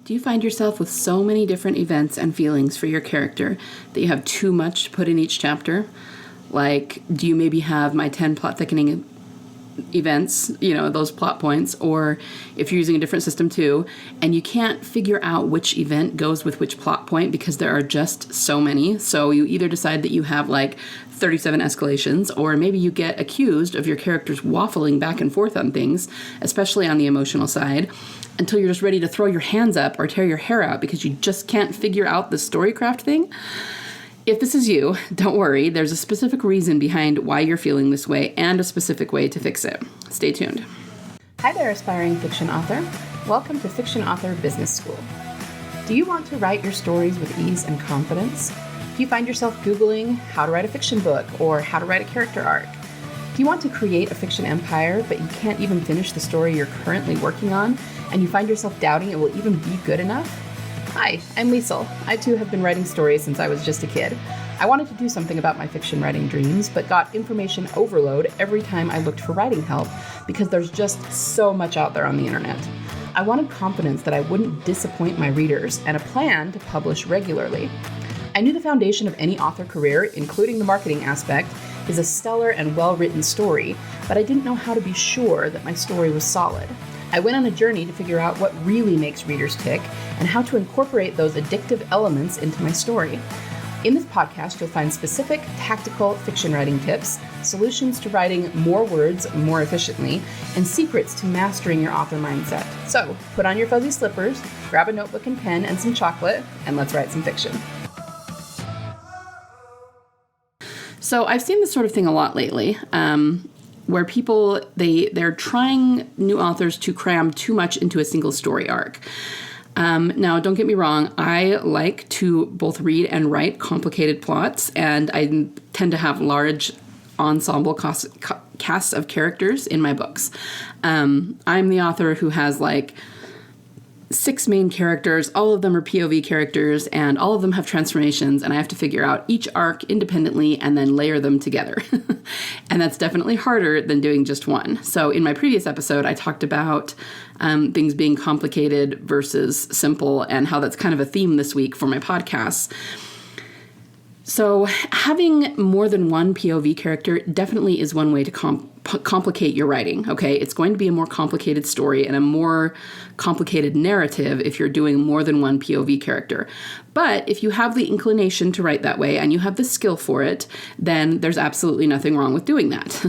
Do you find yourself with so many different events and feelings for your character that you have too much to put in each chapter? Like, do you maybe have my 10 plot thickening events, those plot points, or if you're using a different system too, and you can't figure out which event goes with which plot point because there are just so many. So you either decide that you have like 37 escalations, or maybe you get accused of your characters waffling back and forth on things, especially on the emotional side, until you're just ready to throw your hands up or tear your hair out because you just can't figure out the storycraft thing. If this is you, don't worry, there's a specific reason behind why you're feeling this way and a specific way to fix it. Stay tuned. Hi there, aspiring fiction author. Welcome to Fiction Author Business School. Do you want to write your stories with ease and confidence? Do you find yourself Googling how to write a fiction book or how to write a character arc? Do you want to create a fiction empire, but you can't even finish the story you're currently working on, and you find yourself doubting it will even be good enough? Hi, I'm Liesl. I too have been writing stories since I was just a kid. I wanted to do something about my fiction writing dreams, but got information overload every time I looked for writing help because there's just so much out there on the internet. I wanted confidence that I wouldn't disappoint my readers and a plan to publish regularly. I knew the foundation of any author career, including the marketing aspect, is a stellar and well-written story, but I didn't know how to be sure that my story was solid. I went on a journey to figure out what really makes readers tick and how to incorporate those addictive elements into my story. In this podcast, you'll find specific tactical fiction writing tips, solutions to writing more words more efficiently, and secrets to mastering your author mindset. So put on your fuzzy slippers, grab a notebook and pen and some chocolate, and let's write some fiction. So I've seen this sort of thing a lot lately. Where people, they're trying new authors to cram too much into a single story arc. Now, don't get me wrong, I like to both read and write complicated plots, and I tend to have large ensemble casts of characters in my books. I'm the author who has like 6 main characters, all of them are POV characters, and all of them have transformations, and I have to figure out each arc independently and then layer them together. And that's definitely harder than doing just one. So in my previous episode, I talked about things being complicated versus simple and how that's kind of a theme this week for my podcasts. So having more than one POV character definitely is one way to complicate your writing, okay? It's going to be a more complicated story and a more complicated narrative if you're doing more than one POV character. But if you have the inclination to write that way and you have the skill for it, then there's absolutely nothing wrong with doing that.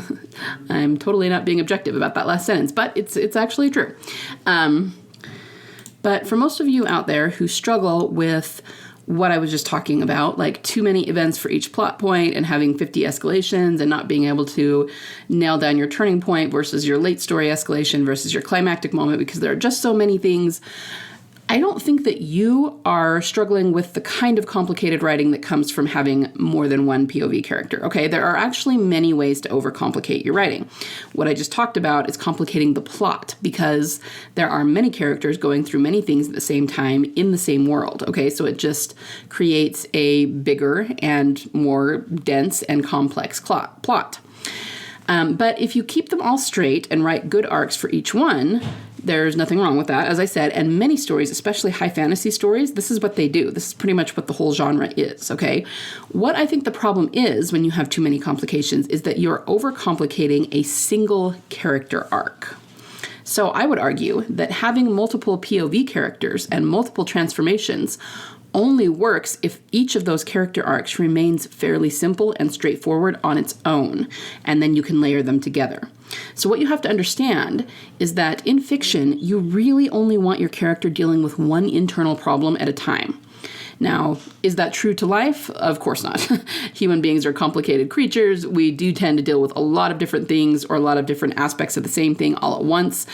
I'm totally not being objective about that last sentence, but it's actually true. But for most of you out there who struggle with what I was just talking about, like too many events for each plot point and having 50 escalations and not being able to nail down your turning point versus your late story escalation versus your climactic moment because there are just so many things. I don't think that you are struggling with the kind of complicated writing that comes from having more than one POV character, okay? There are actually many ways to overcomplicate your writing. What I just talked about is complicating the plot because there are many characters going through many things at the same time in the same world, okay? So it just creates a bigger and more dense and complex plot. But if you keep them all straight and write good arcs for each one, there's nothing wrong with that, as I said, and many stories, especially high fantasy stories, this is what they do. This is pretty much what the whole genre is, okay? What I think the problem is when you have too many complications is that you're overcomplicating a single character arc. So I would argue that having multiple POV characters and multiple transformations only works if each of those character arcs remains fairly simple and straightforward on its own, and then you can layer them together. So what you have to understand is that in fiction, you really only want your character dealing with one internal problem at a time. Now, is that true to life? Of course not. Human beings are complicated creatures. We do tend to deal with a lot of different things or a lot of different aspects of the same thing all at once.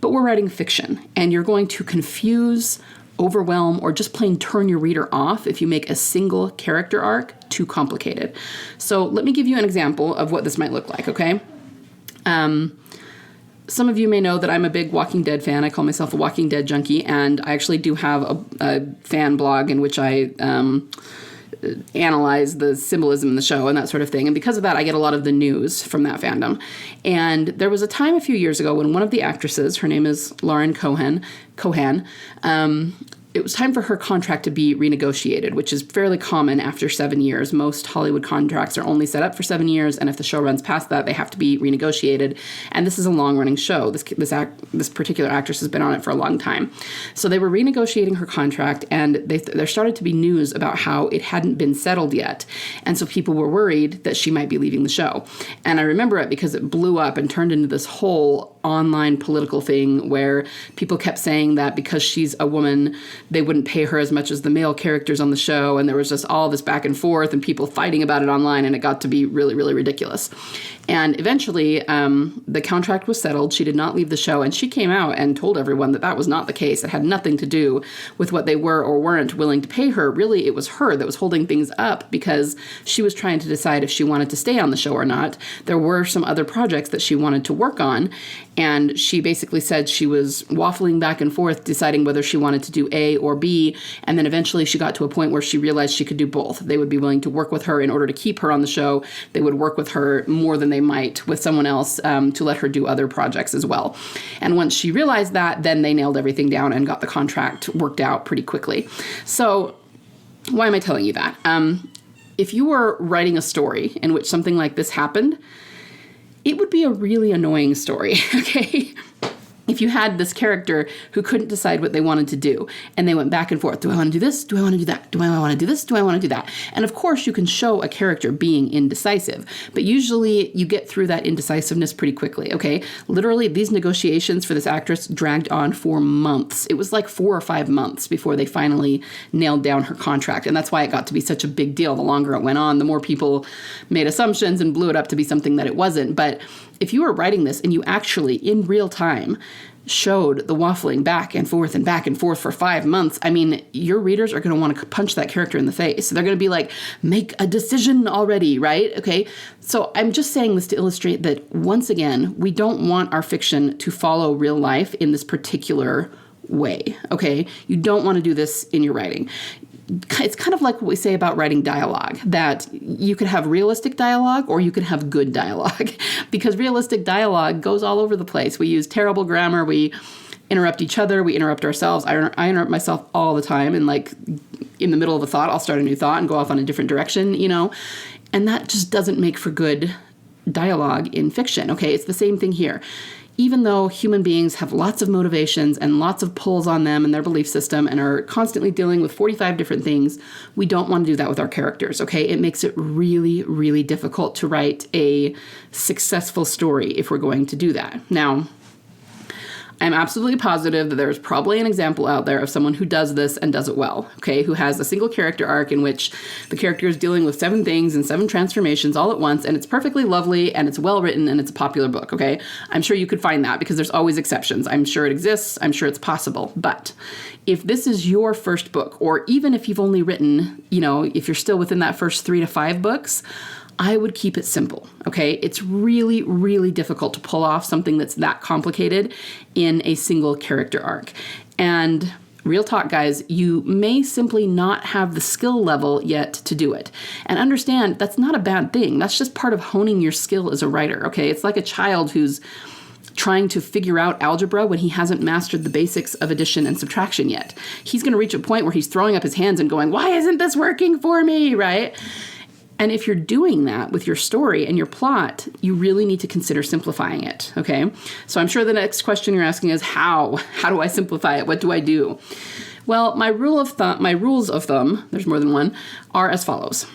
But we're writing fiction, and you're going to confuse, overwhelm, or just plain turn your reader off if you make a single character arc too complicated. So let me give you an example of what this might look like, okay? Some of you may know that I'm a big Walking Dead fan. I call myself a Walking Dead junkie, and I actually do have a fan blog in which I analyze the symbolism in the show and that sort of thing. And because of that, I get a lot of the news from that fandom. And there was a time a few years ago when one of the actresses, her name is Lauren Cohan, it was time for her contract to be renegotiated, which is fairly common after 7 years. Most Hollywood contracts are only set up for 7 years, and if the show runs past that, they have to be renegotiated. And this is a long-running show. This particular actress has been on it for a long time. So they were renegotiating her contract, and there started to be news about how it hadn't been settled yet. And so people were worried that she might be leaving the show. And I remember it because it blew up and turned into this whole online political thing where people kept saying that because she's a woman, they wouldn't pay her as much as the male characters on the show. And there was just all this back and forth and people fighting about it online, and it got to be really, really ridiculous. And eventually, the contract was settled. She did not leave the show, and she came out and told everyone that that was not the case. It had nothing to do with what they were or weren't willing to pay her. Really, it was her that was holding things up because she was trying to decide if she wanted to stay on the show or not. There were some other projects that she wanted to work on, and she basically said she was waffling back and forth, deciding whether she wanted to do A or B, and then eventually she got to a point where she realized she could do both. They would be willing to work with her in order to keep her on the show. They would work with her more than they might with someone else to let her do other projects as well. And once she realized that, then they nailed everything down and got the contract worked out pretty quickly. So why am I telling you that? If you were writing a story in which something like this happened, it would be a really annoying story, okay? If you had this character who couldn't decide what they wanted to do, and they went back and forth, do I want to do this? Do I want to do that? Do I want to do this? Do I want to do that? And of course, you can show a character being indecisive, but usually you get through that indecisiveness pretty quickly, okay? Literally, these negotiations for this actress dragged on for months. It was like 4 or 5 months before they finally nailed down her contract, and that's why it got to be such a big deal. The longer it went on, the more people made assumptions and blew it up to be something that it wasn't. But if you were writing this and you actually, in real time, showed the waffling back and forth for 5 months, I mean, your readers are going to want to punch that character in the face. They're going to be like, make a decision already, right? Okay. So I'm just saying this to illustrate that, once again, we don't want our fiction to follow real life in this particular way. Okay. You don't want to do this in your writing. It's kind of like what we say about writing dialogue, that you could have realistic dialogue or you could have good dialogue, because realistic dialogue goes all over the place. We use terrible grammar. We interrupt each other. We interrupt ourselves. I interrupt myself all the time. And like in the middle of a thought, I'll start a new thought and go off on a different direction, and that just doesn't make for good dialogue in fiction. Okay. It's the same thing here. Even though human beings have lots of motivations and lots of pulls on them and their belief system and are constantly dealing with 45 different things, we don't want to do that with our characters, okay? It makes it really, really difficult to write a successful story if we're going to do that. Now, I'm absolutely positive that there's probably an example out there of someone who does this and does it well, okay, who has a single character arc in which the character is dealing with 7 things and 7 transformations all at once, and it's perfectly lovely, and it's well written, and it's a popular book, okay? I'm sure you could find that because there's always exceptions. I'm sure it exists. I'm sure it's possible. But if this is your first book, or even if you've only written, if you're still within that first 3 to 5 books, I would keep it simple, okay? It's really, really difficult to pull off something that's that complicated in a single character arc. And real talk, guys, you may simply not have the skill level yet to do it. And understand, that's not a bad thing. That's just part of honing your skill as a writer, okay? It's like a child who's trying to figure out algebra when he hasn't mastered the basics of addition and subtraction yet. He's going to reach a point where he's throwing up his hands and going, why isn't this working for me, right? And if you're doing that with your story and your plot, you really need to consider simplifying it, okay? So I'm sure the next question you're asking is how? How do I simplify it? What do I do? Well, my rules of thumb, there's more than one, are as follows.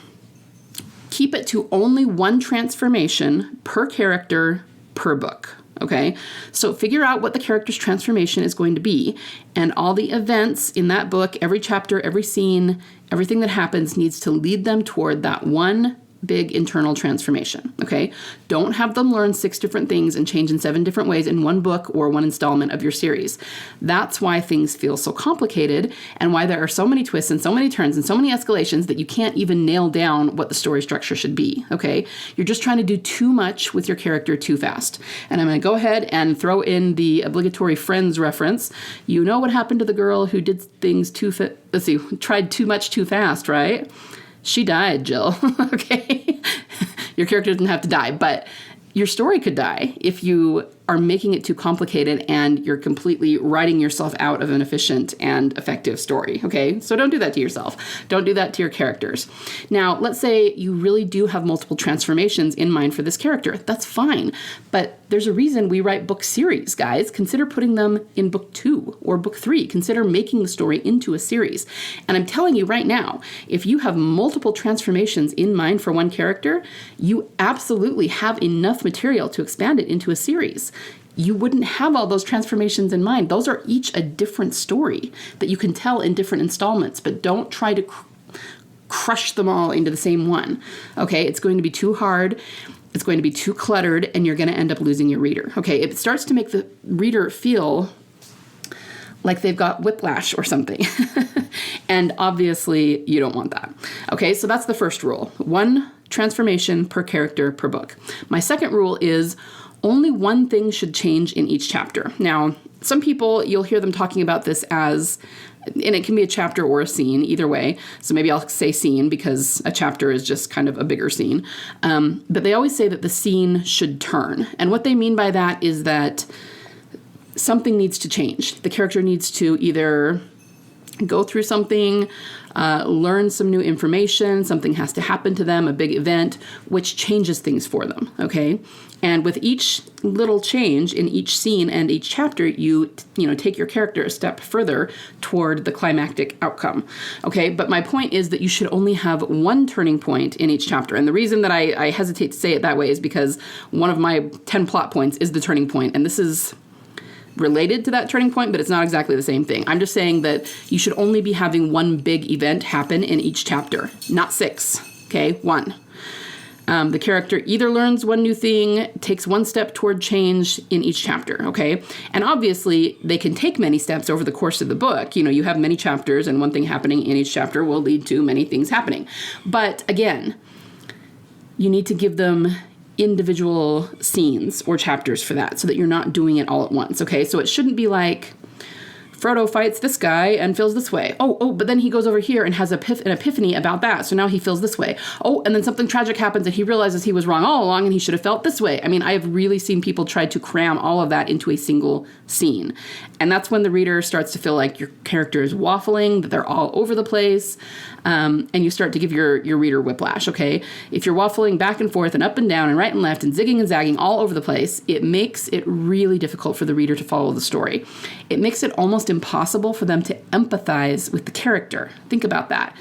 Keep it to only 1 transformation per character per book. Okay, so figure out what the character's transformation is going to be, and all the events in that book, every chapter, every scene, everything that happens needs to lead them toward that one big internal transformation, okay? Don't have them learn 6 different things and change in 7 different ways in one book or one installment of your series. That's why things feel so complicated and why there are so many twists and so many turns and so many escalations that you can't even nail down what the story structure should be, okay? You're just trying to do too much with your character too fast. And I'm going to go ahead and throw in the obligatory Friends reference. You know what happened to the girl who did things tried too much too fast, right? She died, Jill, okay? Your character doesn't have to die, but your story could die if you are making it too complicated and you're completely writing yourself out of an efficient and effective story, okay? So don't do that to yourself. Don't do that to your characters. Now, let's say you really do have multiple transformations in mind for this character. That's fine, but there's a reason we write book series, guys. Consider putting them in book 2 or book 3. Consider making the story into a series. And I'm telling you right now, if you have multiple transformations in mind for one character, you absolutely have enough material to expand it into a series. You wouldn't have all those transformations in mind. Those are each a different story that you can tell in different installments, but don't try to crush them all into the same one, okay? It's going to be too hard. It's going to be too cluttered, and you're going to end up losing your reader, okay? It starts to make the reader feel like they've got whiplash or something. And obviously, you don't want that. Okay, so that's the first rule. 1 transformation per character per book. My second rule is only one thing should change in each chapter. Now, some people, you'll hear them talking about this as, and it can be a chapter or a scene, either way. So maybe I'll say scene because a chapter is just kind of a bigger scene. But they always say that the scene should turn. And what they mean by that is that something needs to change. The character needs to either go through something, learn some new information, something has to happen to them, a big event, which changes things for them, okay? And with each little change in each scene and each chapter, you take your character a step further toward the climactic outcome, okay? But my point is that you should only have one turning point in each chapter. And the reason that I hesitate to say it that way is because one of my 10 plot points is the turning point, and this is related to that turning point, but it's not exactly the same thing. I'm just saying that you should only be having one big event happen in each chapter, not 6, okay? 1. The character either learns one new thing, takes one step toward change in each chapter, okay? And obviously, they can take many steps over the course of the book. You have many chapters, and one thing happening in each chapter will lead to many things happening. But again, you need to give them individual scenes or chapters for that so that you're not doing it all at once, okay? So it shouldn't be like Frodo fights this guy and feels this way. But then he goes over here and has an epiphany about that. So now he feels this way. And then something tragic happens and he realizes he was wrong all along and he should have felt this way. I mean, I have really seen people try to cram all of that into a single scene. And that's when the reader starts to feel like your character is waffling, that they're all over the place, and you start to give your reader whiplash, okay? If you're waffling back and forth and up and down and right and left and zigging and zagging all over the place, it makes it really difficult for the reader to follow the story. It makes it almost impossible for them to empathize with the character. Think about that.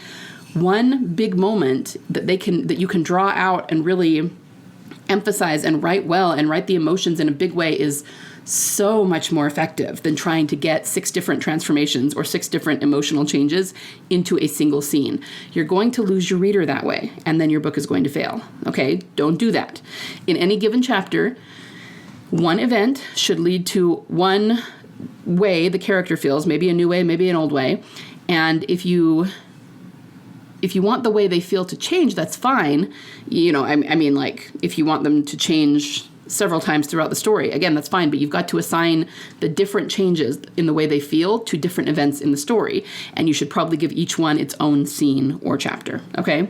One big moment that you can draw out and really emphasize and write well and write the emotions in a big way is so much more effective than trying to get 6 different transformations or 6 different emotional changes into a single scene. You're going to lose your reader that way, and then your book is going to fail. Okay? Don't do that. In any given chapter, one event should lead to one way the character feels, maybe a new way, maybe an old way. And if you want the way they feel to change, that's fine. I mean, like, if you want them to change several times throughout the story, again, that's fine, but you've got to assign the different changes in the way they feel to different events in the story, and you should probably give each one its own scene or chapter, okay?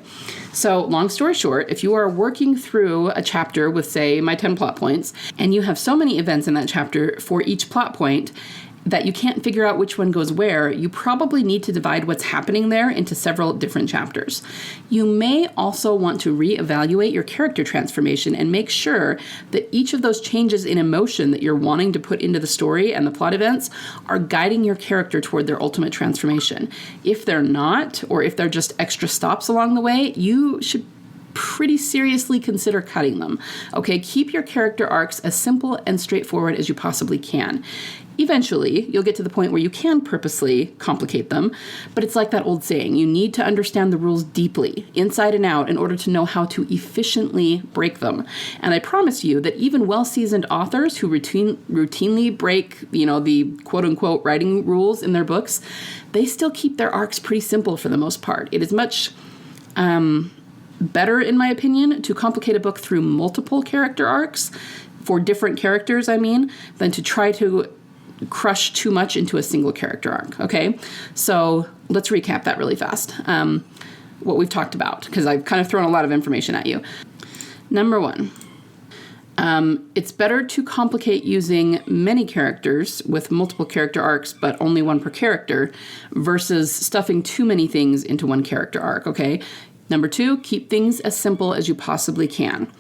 So, long story short, if you are working through a chapter with, say, my 10 plot points, and you have so many events in that chapter for each plot point that you can't figure out which one goes where, you probably need to divide what's happening there into several different chapters. You may also want to reevaluate your character transformation and make sure that each of those changes in emotion that you're wanting to put into the story and the plot events are guiding your character toward their ultimate transformation. If they're not, or if they're just extra stops along the way, you should pretty seriously consider cutting them. Okay, keep your character arcs as simple and straightforward as you possibly can. Eventually, you'll get to the point where you can purposely complicate them, but it's like that old saying, you need to understand the rules deeply, inside and out, in order to know how to efficiently break them. And I promise you that even well-seasoned authors who routinely break, the quote-unquote writing rules in their books, they still keep their arcs pretty simple for the most part. It is much better, in my opinion, to complicate a book through multiple character arcs, for different characters, than to try to crush too much into a single character arc, okay? So let's recap that really fast, what we've talked about, because I've kind of thrown a lot of information at you. Number 1, It's better to complicate using many characters with multiple character arcs, but only one per character, versus stuffing too many things into one character arc, okay? Number 2, keep things as simple as you possibly can.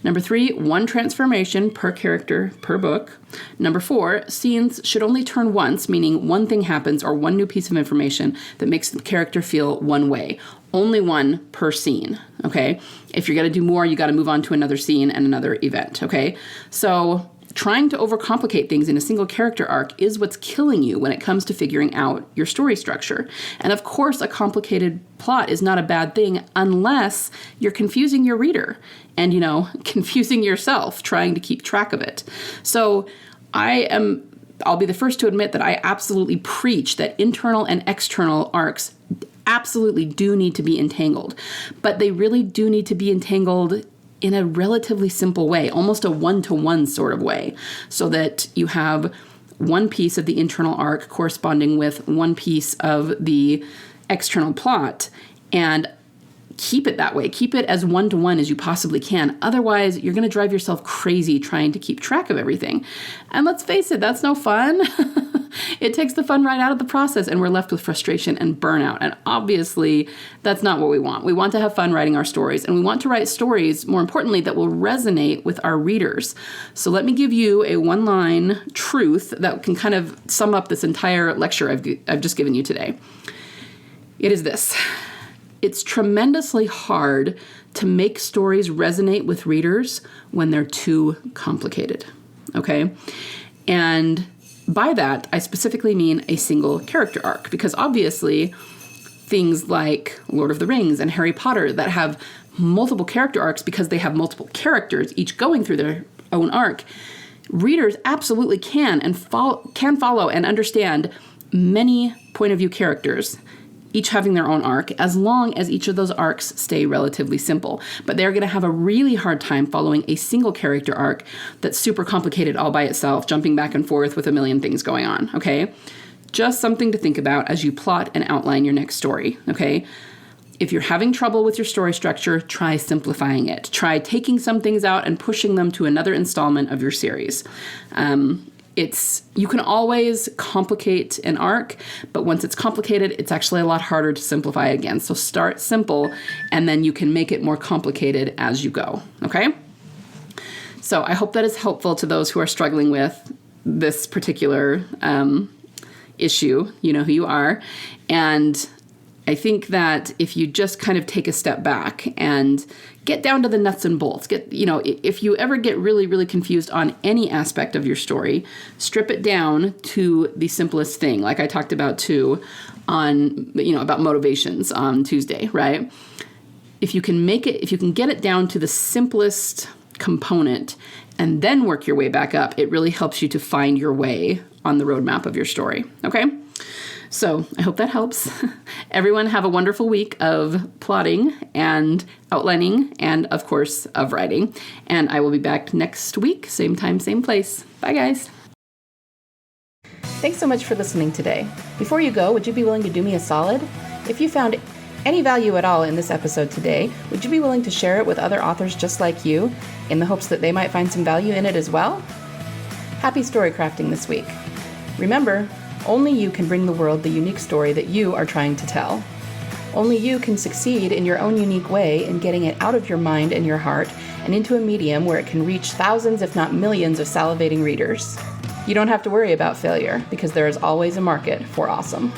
Number 3, one transformation per character per book. Number 4, scenes should only turn once, meaning one thing happens or one new piece of information that makes the character feel one way. Only one per scene, okay? If you're going to do more, you got to move on to another scene and another event, okay? So trying to overcomplicate things in a single character arc is what's killing you when it comes to figuring out your story structure. And of course, a complicated plot is not a bad thing unless you're confusing your reader and, confusing yourself trying to keep track of it. So I'll be the first to admit that I absolutely preach that internal and external arcs absolutely do need to be entangled, but they really do need to be entangled in a relatively simple way, almost a one-to-one sort of way, so that you have one piece of the internal arc corresponding with one piece of the external plot, and keep it that way. Keep it as one-to-one as you possibly can. Otherwise, you're going to drive yourself crazy trying to keep track of everything. And let's face it, that's no fun. It takes the fun right out of the process, and we're left with frustration and burnout. And obviously, that's not what we want. We want to have fun writing our stories, and we want to write stories, more importantly, that will resonate with our readers. So let me give you a one-line truth that can kind of sum up this entire lecture I've just given you today. It is this. It's tremendously hard to make stories resonate with readers when they're too complicated, okay? And by that, I specifically mean a single character arc, because obviously things like Lord of the Rings and Harry Potter that have multiple character arcs because they have multiple characters, each going through their own arc, readers absolutely can follow and understand many point of view characters, each having their own arc, as long as each of those arcs stay relatively simple. But they're going to have a really hard time following a single character arc that's super complicated all by itself, jumping back and forth with a million things going on, okay? Just something to think about as you plot and outline your next story, okay? If you're having trouble with your story structure, try simplifying it. Try taking some things out and pushing them to another installment of your series. You can always complicate an arc, but once it's complicated, it's actually a lot harder to simplify it again. So start simple, and then you can make it more complicated as you go, okay? So I hope that is helpful to those who are struggling with this particular issue. You know who you are. And I think that if you just kind of take a step back and get down to the nuts and bolts, if you ever get really, really confused on any aspect of your story, strip it down to the simplest thing, like I talked about too about motivations on Tuesday, right? If you can get it down to the simplest component and then work your way back up, it really helps you to find your way on the roadmap of your story, okay? So I hope that helps. Everyone have a wonderful week of plotting and outlining and, of course, of writing. And I will be back next week, same time, same place. Bye, guys. Thanks so much for listening today. Before you go, would you be willing to do me a solid? If you found any value at all in this episode today, would you be willing to share it with other authors just like you in the hopes that they might find some value in it as well? Happy story crafting this week. Remember, only you can bring the world the unique story that you are trying to tell. Only you can succeed in your own unique way in getting it out of your mind and your heart and into a medium where it can reach thousands, if not millions, of salivating readers. You don't have to worry about failure because there is always a market for awesome.